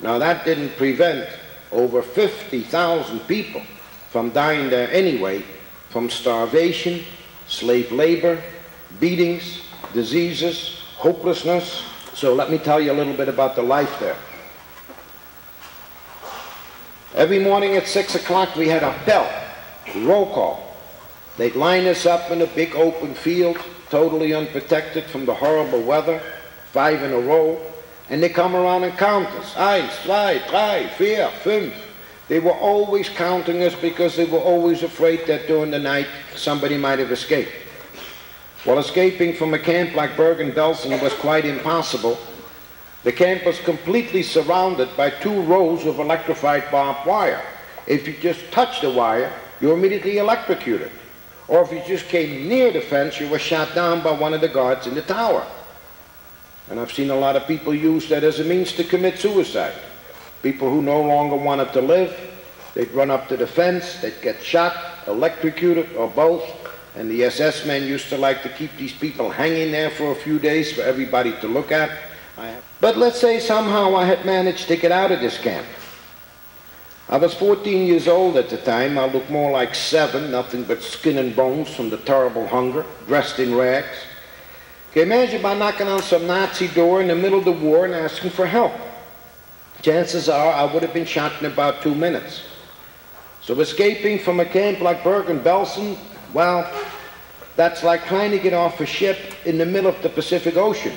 Now that didn't prevent over 50,000 people from dying there anyway, from starvation, slave labor, beatings, diseases, hopelessness. So let me tell you a little bit about the life there. Every morning at 6 o'clock we had a bell, roll call. They'd line us up in a big open field, totally unprotected from the horrible weather, 5 in a row, and they come around and count us. 1, 2, 3, 4, 5. They were always counting us because they were always afraid that during the night somebody might have escaped. Well, escaping from a camp like Bergen-Belsen was quite impossible. The camp was completely surrounded by 2 rows of electrified barbed wire. If you just touched the wire, you were immediately electrocuted. Or if you just came near the fence, you were shot down by one of the guards in the tower. And I've seen a lot of people use that as a means to commit suicide. People who no longer wanted to live, they'd run up to the fence, they'd get shot, electrocuted, or both. And the SS men used to like to keep these people hanging there for a few days for everybody to look at. But let's say somehow I had managed to get out of this camp. I was 14 years old at the time. I looked more like 7, nothing but skin and bones from the terrible hunger, dressed in rags. Can you imagine by knocking on some Nazi door in the middle of the war and asking for help? Chances are I would have been shot in about 2 minutes. So escaping from a camp like Bergen-Belsen, well, that's like trying to get off a ship in the middle of the Pacific Ocean.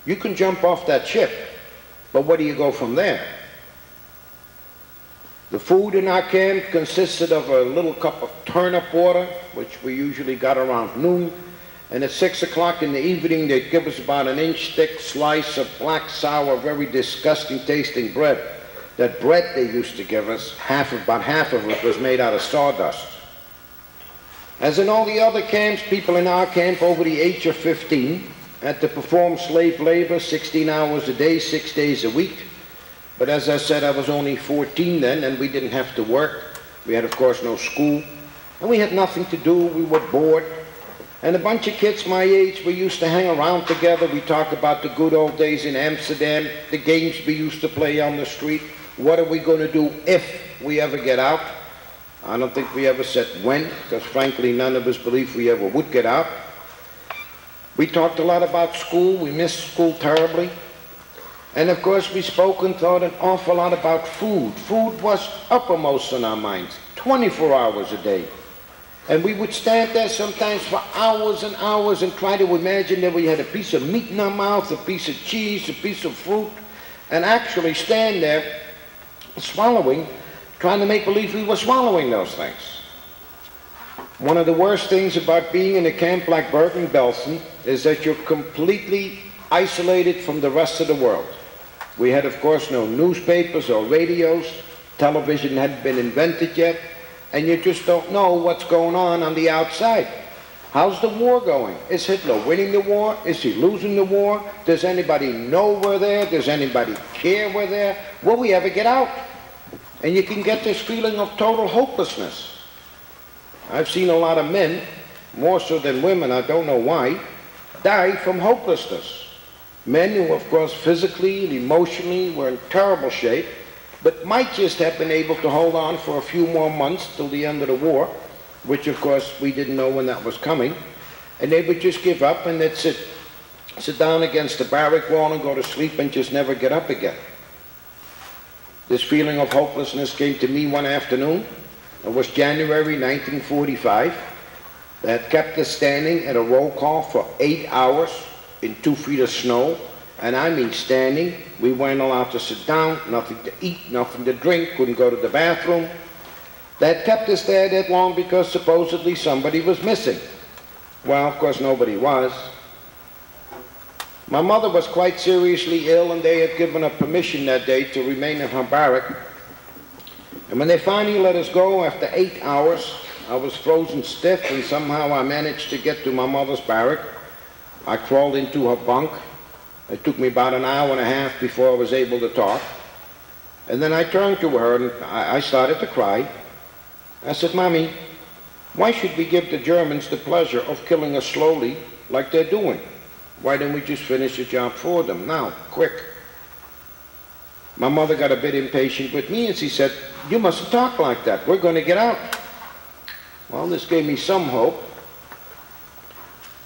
You can jump off that ship, but where do you go from there? The food in our camp consisted of a little cup of turnip water, which we usually got around noon, and at 6 o'clock in the evening they'd give us about an inch thick slice of black, sour, very disgusting tasting bread. That bread they used to give us, about half of it was made out of sawdust. As in all the other camps, people in our camp over the age of 15 had to perform slave labor 16 hours a day, 6 days a week. But as I said, I was only 14 then, and we didn't have to work. We had, of course, no school, and we had nothing to do. We were bored. And a bunch of kids my age, we used to hang around together. We talked about the good old days in Amsterdam, the games we used to play on the street. What are we going to do if we ever get out? I don't think we ever said when, because frankly, none of us believed we ever would get out. We talked a lot about school. We missed school terribly. And of course, we spoke and thought an awful lot about food. Food was uppermost in our minds, 24 hours a day. And we would stand there sometimes for hours and hours and try to imagine that we had a piece of meat in our mouth, a piece of cheese, a piece of fruit, and actually stand there swallowing, trying to make believe we were swallowing those things. One of the worst things about being in a camp like Bergen-Belsen is that you're completely isolated from the rest of the world. We had, of course, no newspapers or radios. Television hadn't been invented yet, and you just don't know what's going on the outside. How's the war going? Is Hitler winning the war? Is he losing the war? Does anybody know we're there? Does anybody care we're there? Will we ever get out? And you can get this feeling of total hopelessness. I've seen a lot of men, more so than women, I don't know why, die from hopelessness. Men who, of course, physically and emotionally were in terrible shape, but might just have been able to hold on for a few more months till the end of the war, which, of course, we didn't know when that was coming. And they would just give up and they'd sit down against the barrack wall and go to sleep and just never get up again. This feeling of hopelessness came to me one afternoon. It was January 1945. They had kept us standing at a roll call for 8 hours in 2 feet of snow. And I mean standing. We weren't allowed to sit down, nothing to eat, nothing to drink, couldn't go to the bathroom. They had kept us there that long because supposedly somebody was missing. Well, of course, nobody was. My mother was quite seriously ill, and they had given her permission that day to remain in her barrack. And when they finally let us go after 8 hours, I was frozen stiff, and somehow I managed to get to my mother's barrack. I crawled into her bunk. It took me about an hour and a half before I was able to talk. And then I turned to her and I started to cry. I said, "Mommy, why should we give the Germans the pleasure of killing us slowly like they're doing? Why don't we just finish the job for them now, quick?" My mother got a bit impatient with me and she said, "You mustn't talk like that. We're going to get out." Well, this gave me some hope.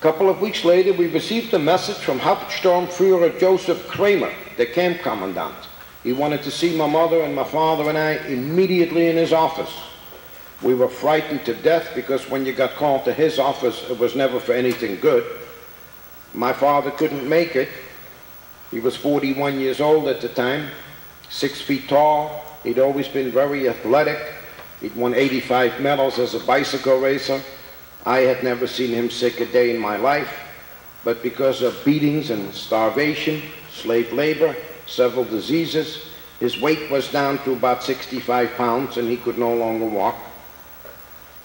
A couple of weeks later, we received a message from Hauptsturmführer Joseph Kramer, the camp commandant. He wanted to see my mother and my father and I immediately in his office. We were frightened to death because when you got called to his office, it was never for anything good. My father couldn't make it. He was 41 years old at the time, 6 feet tall. He'd always been very athletic. He'd won 85 medals as a bicycle racer. I had never seen him sick a day in my life, but because of beatings and starvation, slave labor, several diseases, his weight was down to about 65 pounds and he could no longer walk.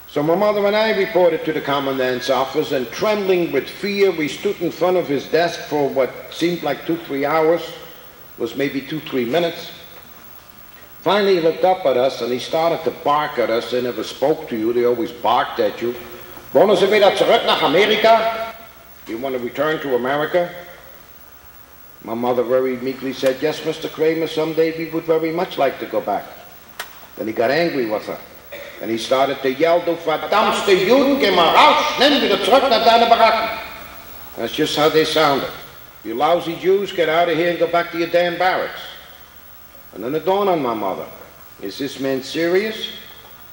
So my mother and I reported to the commandant's office, and trembling with fear, we stood in front of his desk for what seemed like 2-3 hours, was maybe 2-3 minutes. Finally he looked up at us and he started to bark at us. They never spoke to you, they always barked at you. "Wollen Sie wieder zurück nach Amerika? You want to return to America?" My mother very meekly said, "Yes, Mr. Kramer, someday we would very much like to go back." Then he got angry with her and he started to yell, "Du verdammte Juden, geh mal raus, schnell wieder zurück nach deine Baracken." That's just how they sounded. "You lousy Jews, get out of here and go back to your damn barracks." And then it dawned on my mother, is this man serious?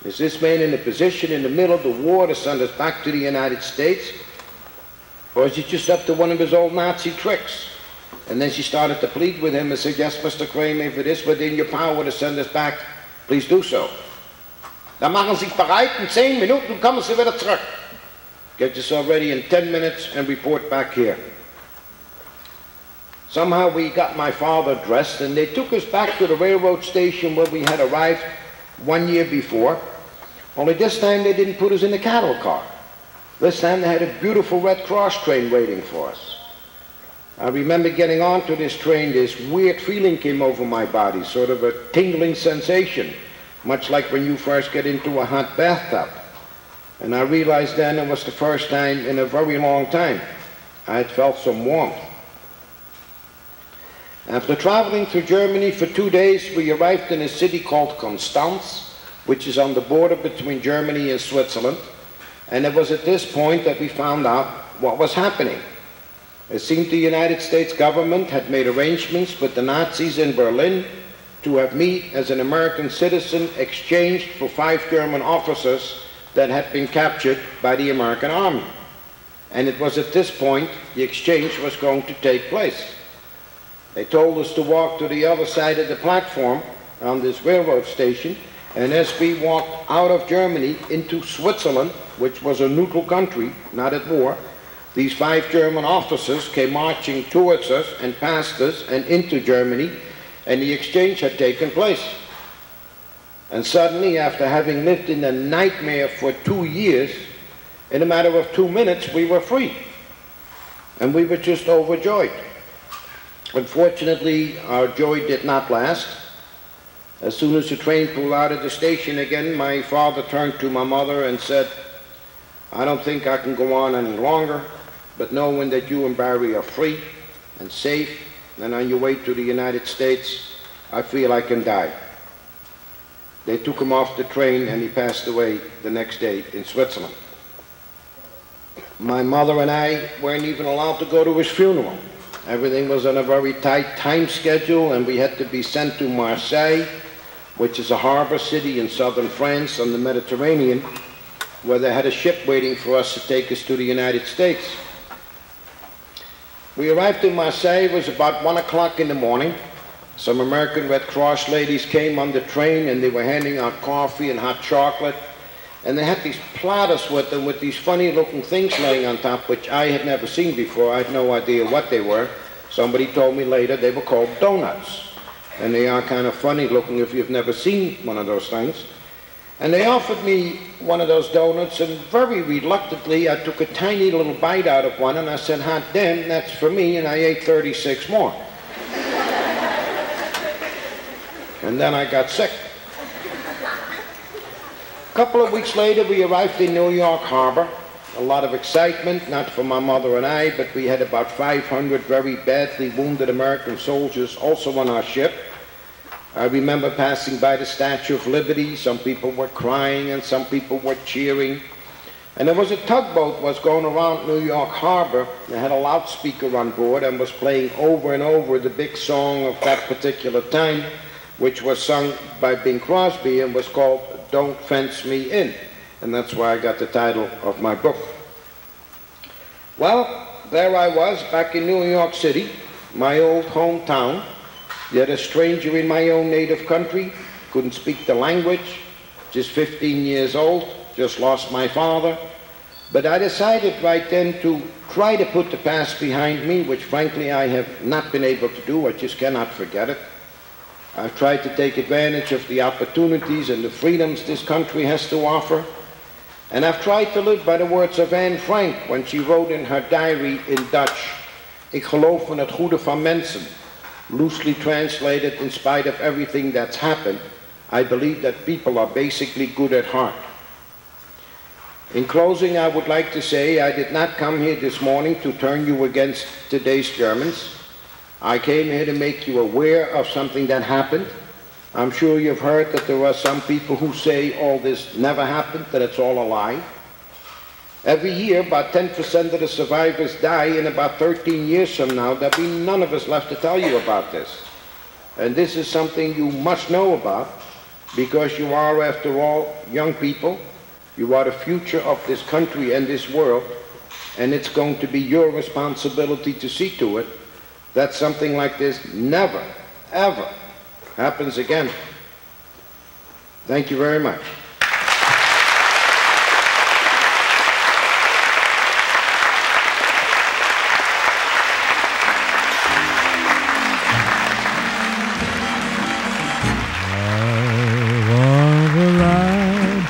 Is this man in a position in the middle of the war to send us back to the United States? Or is he just up to one of his old Nazi tricks? And then she started to plead with him and said, "Yes, Mr. Kramer, if it is within your power to send us back, please do so." "Dann machen Sie sich bereit, in 10 Minuten kommen Sie wieder zurück. Get yourself ready in 10 minutes and report back here." Somehow we got my father dressed and they took us back to the railroad station where we had arrived 1 year before. Only this time they didn't put us in the cattle car. This time they had a beautiful Red Cross train waiting for us. I remember getting onto this train, this weird feeling came over my body, sort of a tingling sensation, much like when you first get into a hot bathtub. And I realized then it was the first time in a very long time I had felt some warmth. After traveling through Germany for 2 days, we arrived in a city called Constance, which is on the border between Germany and Switzerland. And it was at this point that we found out what was happening. It seemed the United States government had made arrangements with the Nazis in Berlin to have me, as an American citizen, exchanged for 5 German officers that had been captured by the American army. And it was at this point the exchange was going to take place. They told us to walk to the other side of the platform on this railroad station, and as we walked out of Germany into Switzerland, which was a neutral country, not at war, these 5 German officers came marching towards us and past us and into Germany, and the exchange had taken place. And suddenly, after having lived in a nightmare for 2 years, in a matter of 2 minutes we were free. And we were just overjoyed. Unfortunately, our joy did not last. As soon as the train pulled out of the station again, my father turned to my mother and said, "I don't think I can go on any longer, but knowing that you and Barry are free and safe and on your way to the United States, I feel I can die." They took him off the train and he passed away the next day in Switzerland. My mother and I weren't even allowed to go to his funeral. Everything was on a very tight time schedule and we had to be sent to Marseille, which is a harbor city in southern France on the Mediterranean, where they had a ship waiting for us to take us to the United States. We arrived in Marseille, it was about 1 o'clock in the morning. Some American Red Cross ladies came on the train and they were handing out coffee and hot chocolate. And they had these platters with them with these funny looking things laying on top, which I had never seen before. I had no idea what they were. Somebody told me later they were called donuts. And they are kind of funny looking if you've never seen one of those things. And they offered me one of those donuts, and very reluctantly I took a tiny little bite out of one and I said, "Hot damn, that's for me," and I ate 36 more. And then I got sick. A couple of weeks later, we arrived in New York Harbor. A lot of excitement, not for my mother and I, but we had about 500 very badly wounded American soldiers also on our ship. I remember passing by the Statue of Liberty. Some people were crying and some people were cheering. And there was a tugboat was going around New York Harbor. They had a loudspeaker on board and was playing over and over the big song of that particular time, which was sung by Bing Crosby and was called Don't Fence Me In. And that's why I got the title of my book. Well, there I was back in New York City, my old hometown, yet a stranger in my own native country, couldn't speak the language, just 15 years old, just lost my father. But I decided right then to try to put the past behind me, which frankly I have not been able to do. I just cannot forget it. I've tried to take advantage of the opportunities and the freedoms this country has to offer. And I've tried to live by the words of Anne Frank when she wrote in her diary in Dutch, "Ik geloof in het goede van mensen." Loosely translated, in spite of everything that's happened, I believe that people are basically good at heart. In closing, I would like to say I did not come here this morning to turn you against today's Germans. I came here to make you aware of something that happened. I'm sure you've heard that there are some people who say all this never happened, that it's all a lie. Every year, about 10% of the survivors die, and about 13 years from now, there'll be none of us left to tell you about this. And this is something you must know about, because you are, after all, young people. You are the future of this country and this world, and it's going to be your responsibility to see to it that something like this never, ever happens again. Thank you very much.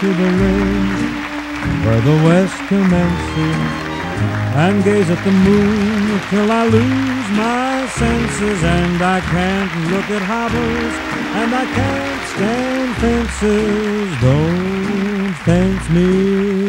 To the ridge where the west commences, and gaze at the moon till I lose my senses, and I can't look at hobbles, and I can't stand fences. Don't fence me